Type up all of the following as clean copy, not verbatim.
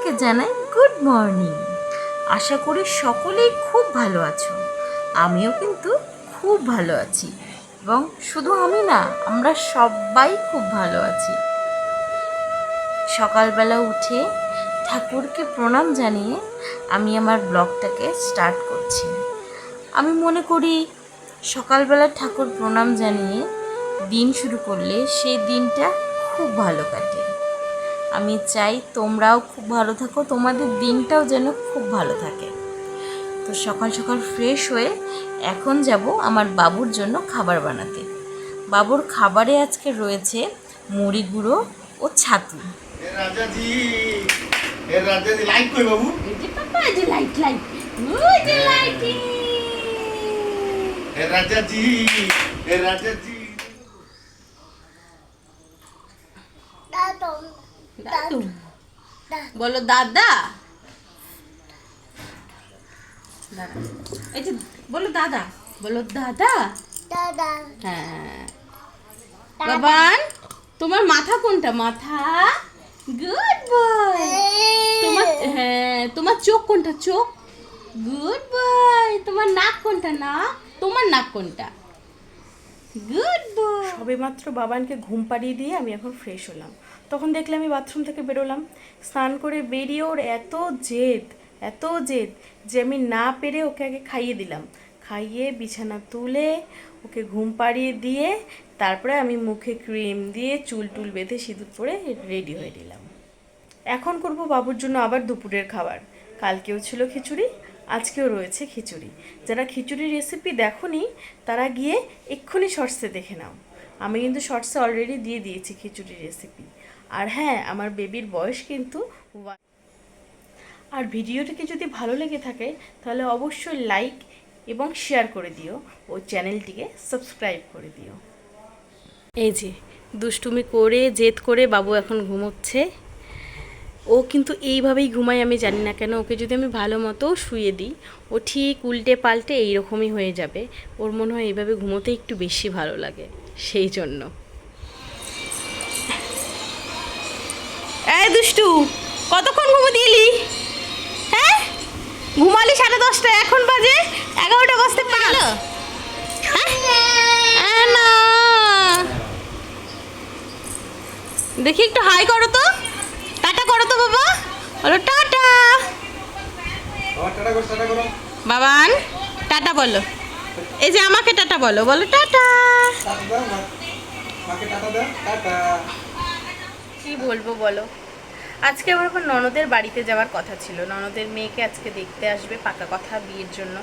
সকলকে জানাই good morning. আশা করি সকলেই খুব ভালো আছো। আমিও কিন্তু খুব ভালো আছি, এবং শুধু আমি না, আমরা সবাই খুব ভালো আছি। সকালবেলা উঠে ঠাকুরকে প্রণাম জানিয়ে আমি আমার ব্লগটাকে স্টার্ট করছি। আমি মনে করি সকালবেলা ঠাকুর প্রণাম জানিয়ে দিন শুরু করলে সেই দিনটা খুব ভালো কাটে। আমি চাই তোমরাও খুব ভালো থাকো, তোমাদের দিনটাও যেন খুব ভালো থাকে। তো সকাল সকাল ফ্রেশ হয়ে এখন যাব আমার বাবুর জন্য খাবার বানাতে। বাবুর খাবারে আজকে রয়েছে মুড়ি গুঁড়ো ও ছাতু। বলো দাদা, এই যে বলো দাদা, বলো দাদা দাদা। হ্যাঁ বাবান, তোমার মাথা কোনটা? মাথা। Good boy. তোমার তোমার চোখ কোনটা? চোখ। Good boy. তোমার নাক কোনটা? নাক। তোমার নাক কোনটা? Good boy. সবেমাত্র বাবানকে ঘুম পাড়িয়ে দিয়ে আমি এখন ফ্রেশ হলাম। তখন দেখলাম আমি বাথরুম থেকে বেরোলাম, স্নান করে বেরিয়ে ওর এত জেদ যে আমি না পেরে ওকে আগে খাইয়ে দিলাম। খাইয়ে বিছানা তুলে ওকে ঘুম পাড়িয়ে দিয়ে তারপরে আমি মুখে ক্রিম দিয়ে চুল টুল বেঁধে সিঁদুর পরে রেডি হয়ে নিলাম। এখন করব বাবুর জন্য আবার দুপুরের খাবার। কালকেও ছিল খিচুড়ি, আজকেও রয়েছে খিচুড়ি। যারা খিচুড়ির রেসিপি দেখোনি তারা গিয়ে এক্ষুনি শর্টসে দেখে নাও। আমি কিন্তু শর্টসে অলরেডি দিয়ে দিয়েছি খিচুড়ির রেসিপি। আর হ্যাঁ, আমার বেবির বয়স কিন্তু আর ভিডিওটিকে যদি ভালো লেগে থাকে তাহলে অবশ্যই লাইক এবং শেয়ার করে দিও ও চ্যানেলটিকে সাবস্ক্রাইব করে দিও। এই যে দুষ্টুমি করে জেদ করে বাবু এখন ঘুমোচ্ছে। ও কিন্তু এইভাবেই ঘুমায়, আমি জানি না কেন। ওকে যদি আমি ভালো মতো শুয়ে দিই ও ঠিক উল্টে পাল্টে এইরকমই হয়ে যাবে। ওর মনে হয় এইভাবে ঘুমোতে একটু বেশি ভালো লাগে, সেই জন্য। এই দুষ্টু, কতক্ষণ ঘুমো দিলি? হ্যাঁ, ঘুমালি 10:30, এখন বাজে 11টা বাজতে পারলো। না, দেখি একটু হাই করো তো, টাটা করো তো বাবা, বলো টাটা। বাবান টাটা বলো, এই যে আমাকে টাটা বলো, বলো টাটা। কি বলবো বলো, আজকে আমার এখন ননদের বাড়িতে যাওয়ার কথা ছিল। ননদের মেয়েকে আজকে দেখতে আসবে, পাকা কথা, বিয়ের জন্য।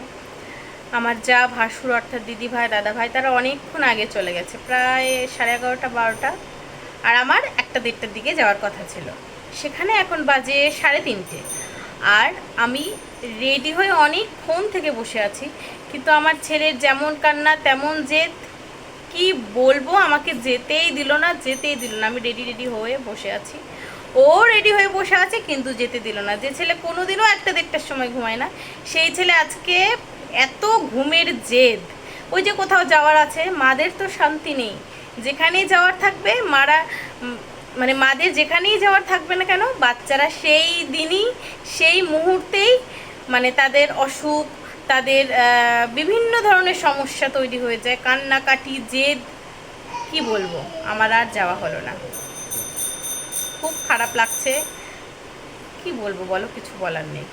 আমার যা ভাসুর অর্থাৎ দিদি ভাই দাদা ভাই তারা অনেকক্ষণ আগে চলে গেছে, প্রায় 11:30 12টা। আর আমার 1টা-1:30টার দিকে যাওয়ার কথা ছিল। সেখানে এখন বাজে 3:30। আর আমি রেডি হয়ে অনেকক্ষণ থেকে বসে আছি, কিন্তু আমার ছেলের যেমন কান্না তেমন জেদ, কি বলবো, আমাকে যেতেই দিল না। আমি রেডি হয়ে বসে আছি, ও রেডি হয়ে বসে আছে, কিন্তু যেতে দিল না। যে ছেলে কোনোদিনও 1টা-1:30টার সময় ঘুমায় না, সেই ছেলে আজকে এত ঘুমের জেদ। ওই যে কোথাও যাওয়ার আছে, মাদের তো শান্তি নেই। যেখানেই যাওয়ার থাকবে মারা, মানে মাদের যেখানেই যাওয়ার থাকবে না কেন, বাচ্চারা সেই দিনই সেই মুহূর্তেই মানে তাদের অসুখ, তাদের বিভিন্ন ধরনের সমস্যা তৈরি হয়ে যায়, কান্নাকাটি, জেদ। কি বলবো, আমার আর যাওয়া হলো না। খুব খারাপ লাগছে, কি বলবো বলো, কিছু বলার নেই।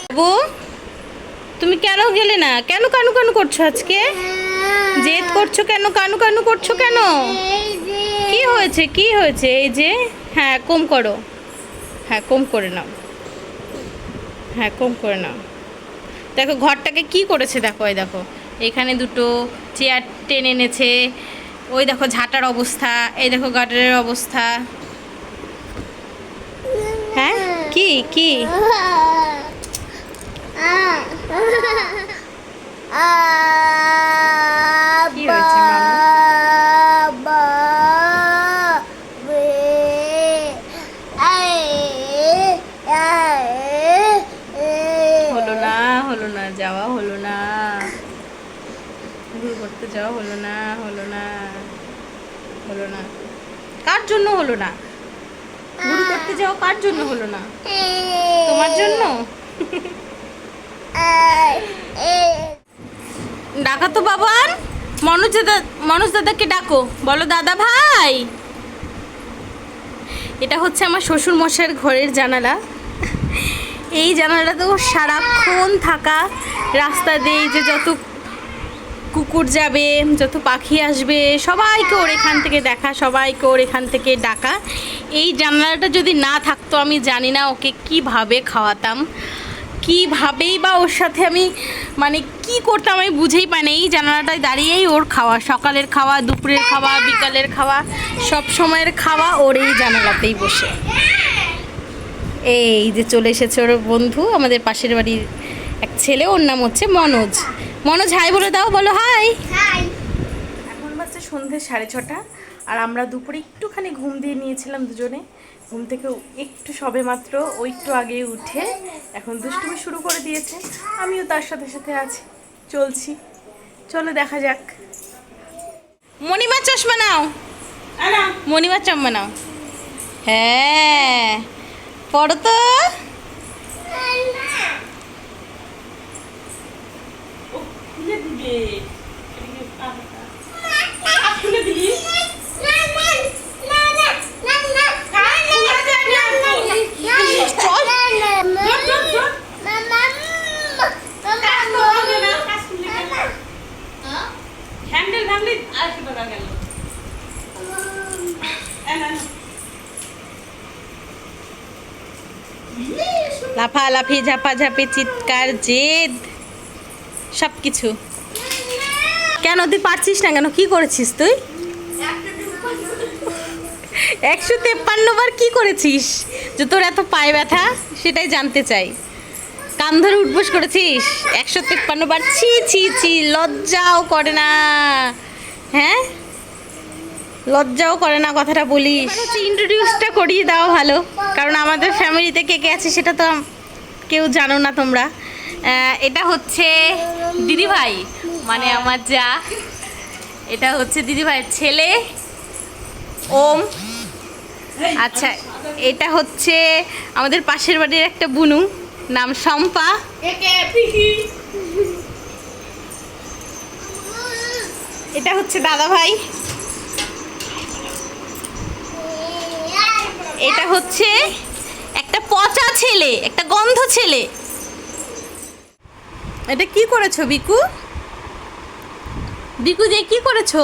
বাবু, তুমি কেন গেলে না? কেন কানু কানু করছো আজকে? জেদ করছো কেন? কানু কানু করছো কেন? কি হয়েছে, কি হয়েছে? এই যে, হ্যাঁ কম করো, হ্যাঁ কম করে নাও, হ্যাঁ কম করে নাও। দেখো ঘরটাকে কি করেছে, দেখো এই দেখো, এখানে দুটো চেয়ার টেনে এনেছে, ওই দেখো ঝাঁটার অবস্থা, এই দেখো গার্ডারের অবস্থা। হ্যাঁ কি কি কি হয়েছে মামা? হলো না, যাওয়া হলো না, ঘুরে করতে যাওয়া হলো না। কার জন্য হলো না? ঘুরে করতে বাড়িতে যাওয়া কার জন্য হলো না? তোমার জন্য। ডাকা তো বাবান, মনোজ দাদাকে ডাকো, বলো দাদা ভাই। এটা হচ্ছে আমার শ্বশুর মশাইয়ের ঘরের জানালা। এই জানালাতেও সারাক্ষণ থাকা, রাস্তা দিয়ে যে যত কুকুর যাবে, যত পাখি আসবে, সবাইকে ওর এখান থেকে দেখা, সবাইকে ওর এখান থেকে ডাকা। এই জানালাটা যদি না থাকতো আমি জানি না ওকে কিভাবে খাওয়াতাম, কীভাবেই বা ওর সাথে আমি মানে কি করতাম আমি বুঝেই পাই না। এই জানালাটায় দাঁড়িয়েই ওর খাওয়া, সকালের খাওয়া, দুপুরের খাওয়া, বিকালের খাওয়া, সব সময়ের খাওয়া ওর এই জানালাতেই বসে। এই যে চলে এসেছে ওর বন্ধু, আমাদের পাশের বাড়ির এক ছেলে, ওর নাম হচ্ছে মনোজ। মনোজ হাই বলে দাও, বলো হাই। এখন বাজছে সন্ধ্যে 6:30, আর আমরা দুপুরে একটুখানি ঘুম দিয়ে নিয়েছিলাম দুজনে। ঘুম থেকে একটু সবে মাত্র ও একটু আগে উঠে এখন দুষ্টুমি শুরু করে দিয়েছে, আমিও তার সাথে সাথে আছি, চলছি। চলো দেখা যাক। মণিমা চশমা নাও, মণিমা চশমা নাও। হ্যাঁ পড়ো তো। লাফালাফি, ঝাপাঝাপি, চিৎকার, জেদ, সব কিছু। কেন তুই পারছিস না কেন? কি করেছিস তুই? 153 বার কি করেছিস যে তোর এত পায়ে ব্যথা? সেটাই জানতে চাই। কান ধরে উঠবোস করেছিস 153 বার? ছি ছি ছি, লজ্জাও করে না? হ্যাঁ লজ্জাও করে না কথাটা বলিস? ইন্ট্রোডিউসটা করিয়ে দাও ভালো, কারণ আমাদের ফ্যামিলিতে কে কে আছে সেটা তো কেউ জানো না তোমরা। এটা হচ্ছে দিদিভাই, মানে আমার যা। এটা হচ্ছে দিদিভাইয়ের ছেলে ওম। আচ্ছা, এটা হচ্ছে আমাদের পাশের বাড়ির একটা বুনু, নাম শম্পা। এটা হচ্ছে দাদা ভাই। এটা হচ্ছে একটা পচা ছেলে, একটা গন্ধ ছেলে। এটা কি করেছো বিকু? বিকু দিয়ে কি করেছো?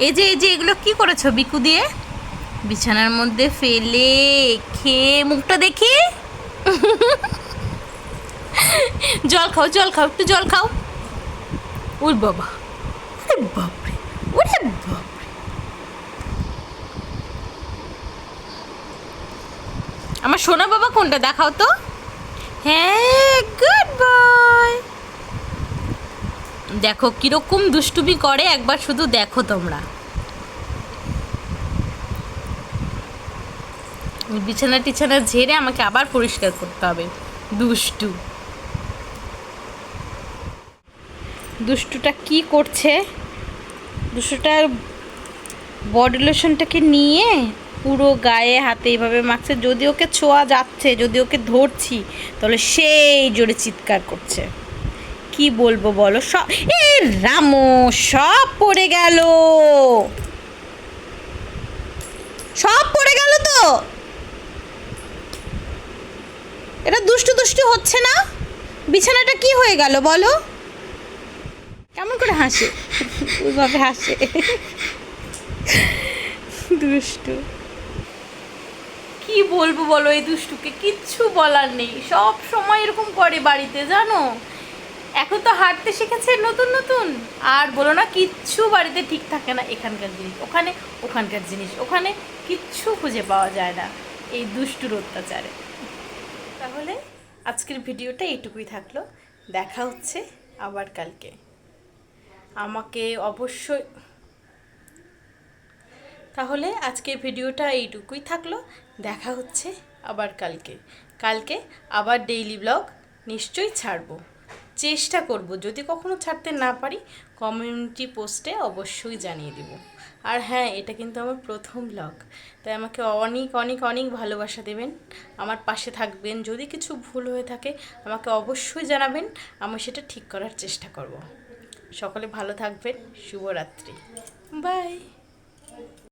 এই যে এগুলো কি করেছো বিকু দিয়ে? বিছানার মধ্যে ফেলে খেয়ে মুখটা দেখি। জল খাও, জল খাও, একটু জল খাও। ওর বাবা, ওরে বাপরে, ওরে বাপরে। আমার সোনা বাবা কোনটা দেখাও তো। হ্যাঁ গুড বয়। দেখো কিরকম দুষ্টুমি করে, একবার শুধু দেখো তোমরা। বিছানা টিছানা ঝেড়ে আমাকে আবার পরিষ্কার করতে হবে। দুষ্টু দুষ্টুটা কি করছে? দুষ্টুটার বডি লোশনটাকে নিয়ে পুরো গায়ে হাতে এইভাবে মাখছে। যদি ওকে ছোঁয়া যাচ্ছে, যদি ওকে ধরছি, তাহলে সেই জোরে চিৎকার করছে। কি বলবো বলো? সব এ রামো, সব পড়ে গেল, সব পড়ে গেল তো। এটা দুষ্টু দুষ্টু হচ্ছে না? বিছানাটা কি হয়ে গেল বলো? কেমন করে হাসে, ওইভাবে হাসে, দুষ্টু। কি বলবো বলো এই দুষ্টুকে? কিচ্ছু বলার নেই, সব সময় এরকম করে বাড়িতে, জানো। এখন তো হাঁটতে শিখেছে নতুন নতুন, আর বলো না, কিচ্ছু বাড়িতে ঠিক থাকে না। এখানকার জিনিস ওখানে, ওখানকার জিনিস ওখানে, কিচ্ছু খুঁজে পাওয়া যায় না এই দুষ্টুর অত্যাচারে। তাহলে আজকের ভিডিওটা এইটুকুই থাকলো, দেখা হচ্ছে আবার কালকে। আমাকে অবশ্যই, তাহলে আজকের ভিডিওটা এইটুকুই থাকলো, দেখা হচ্ছে আবার কালকে। কালকে আবার ডেইলি ব্লগ নিশ্চয়ই ছাড়বো, চেষ্টা করব। যদি কখনো ছাড়তে না পারি, কমিউনিটি পোস্টে অবশ্যই জানিয়ে দেব। আর হ্যাঁ, এটা কিন্তু আমার প্রথম ব্লগ, তাই আমাকে অনেক অনেক অনেক ভালোবাসা দেবেন, আমার পাশে থাকবেন। যদি কিছু ভুল হয়ে থাকে আমাকে অবশ্যই জানাবেন, আমি সেটা ঠিক করার চেষ্টা করব। সকলে ভালো থাকবেন। শুভরাত্রি। বাই।